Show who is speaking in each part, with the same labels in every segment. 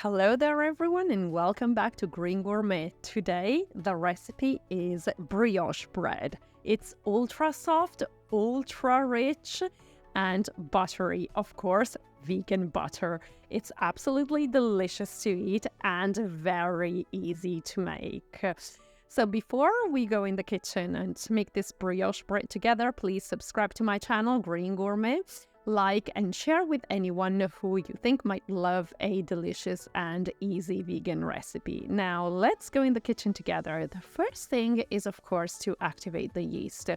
Speaker 1: Hello there everyone and welcome back to Green Gourmet. Today the recipe is brioche bread. It's ultra soft, ultra rich and buttery. Of course, vegan butter. It's absolutely delicious to eat and very easy to make. So before we go in the kitchen and make this brioche bread together, please subscribe to my channel Green Gourmet. Like and share with anyone who you think might love a delicious and easy vegan recipe. Now, let's go in the kitchen together. The first thing is, of course, to activate the yeast.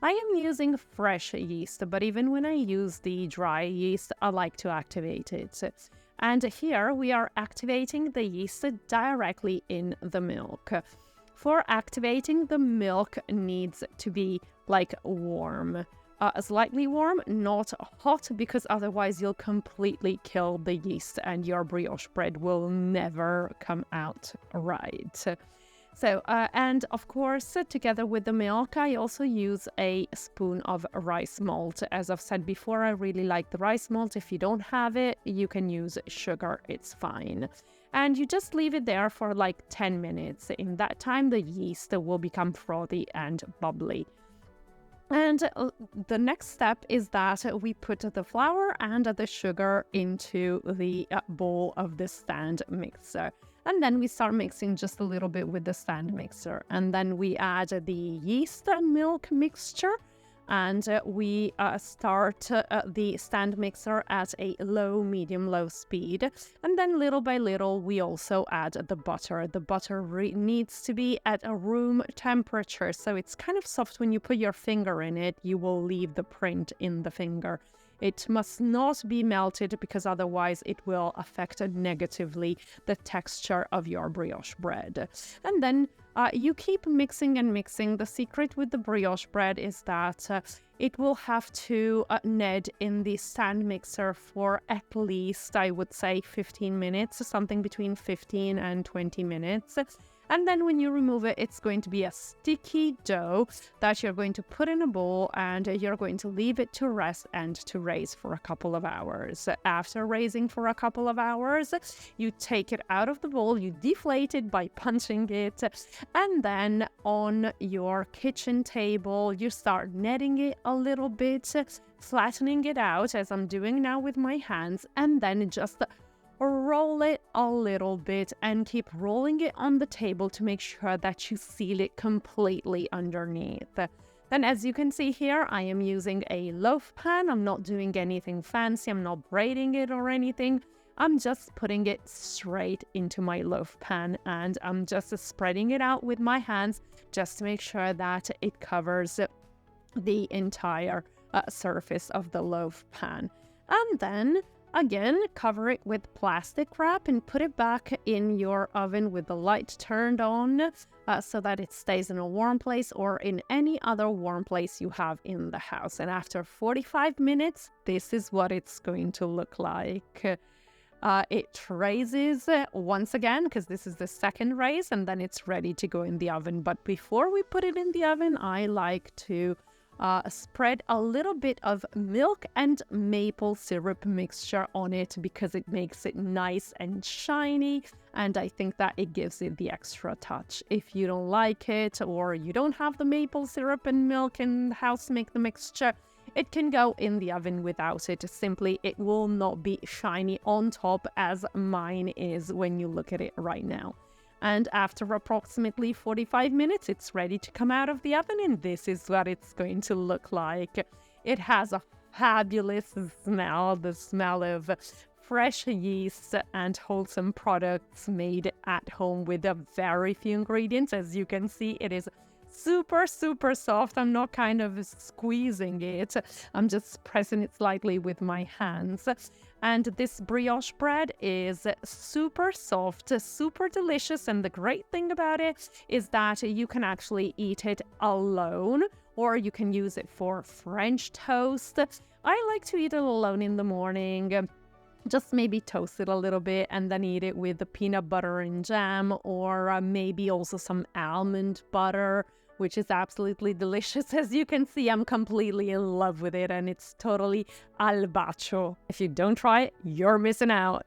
Speaker 1: I am using fresh yeast, but even when I use the dry yeast, I like to activate it. And here we are activating the yeast directly in the milk. For activating, the milk needs to be like warm. Slightly warm, not hot, because otherwise you'll completely kill the yeast and your brioche bread will never come out right. And of course, together with the milk, I also use a spoon of rice malt. As I've said before, I really like the rice malt. If you don't have it, you can use sugar, it's fine. And you just leave it there for like 10 minutes. In that time, the yeast will become frothy and bubbly. And the next step is that we put the flour and the sugar into the bowl of the stand mixer. And then we start mixing just a little bit with the stand mixer. And then we add the yeast and milk mixture. And we start the stand mixer at a low, medium, low speed. And then little by little, we also add the butter. The butter needs to be at a room temperature. So it's kind of soft. When you put your finger in it, you will leave the print in the finger. It must not be melted because otherwise it will affect negatively the texture of your brioche bread. And then you keep mixing and mixing. The secret with the brioche bread is that it will have to knead in the stand mixer for at least, I would say, 15 minutes, something between 15 and 20 minutes. And then when you remove it, it's going to be a sticky dough that you're going to put in a bowl and you're going to leave it to rest and to raise for a couple of hours. After raising for a couple of hours, you take it out of the bowl, you deflate it by punching it, and then on your kitchen table, you start kneading it a little bit, flattening it out as I'm doing now with my hands, and then just roll it a little bit and keep rolling it on the table to make sure that you seal it completely underneath. Then as you can see here, I am using a loaf pan. I'm not doing anything fancy. I'm not braiding it or anything. I'm just putting it straight into my loaf pan and I'm just spreading it out with my hands just to make sure that it covers the entire surface of the loaf pan. And then again, cover it with plastic wrap and put it back in your oven with the light turned on so that it stays in a warm place or in any other warm place you have in the house. And after 45 minutes, this is what it's going to look like. It raises once again because this is the second raise, and then it's ready to go in the oven. But before we put it in the oven, I like to spread a little bit of milk and maple syrup mixture on it because it makes it nice and shiny, and I think that it gives it the extra touch. If you don't like it or you don't have the maple syrup and milk in the house to make the mixture, it can go in the oven without it. Simply, it will not be shiny on top as mine is when you look at it right now. And after approximately 45 minutes, it's ready to come out of the oven, and this is what it's going to look like. It has a fabulous smell, the smell of fresh yeast and wholesome products made at home with a very few ingredients. As you can see, it is super, super soft. I'm not kind of squeezing it. I'm just pressing it slightly with my hands. And this brioche bread is super soft, super delicious. And the great thing about it is that you can actually eat it alone, or you can use it for French toast. I like to eat it alone in the morning. Just maybe toast it a little bit and then eat it with the peanut butter and jam, or maybe also some almond butter, which is absolutely delicious. As you can see, I'm completely in love with it and it's totally al bacio. If you don't try it, you're missing out.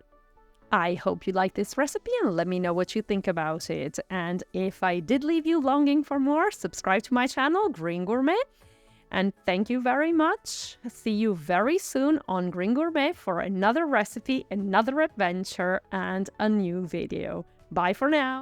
Speaker 1: I hope you like this recipe and let me know what you think about it. And if I did leave you longing for more, subscribe to my channel, Green Gourmet. And thank you very much. See you very soon on Green Gourmet for another recipe, another adventure, and a new video. Bye for now.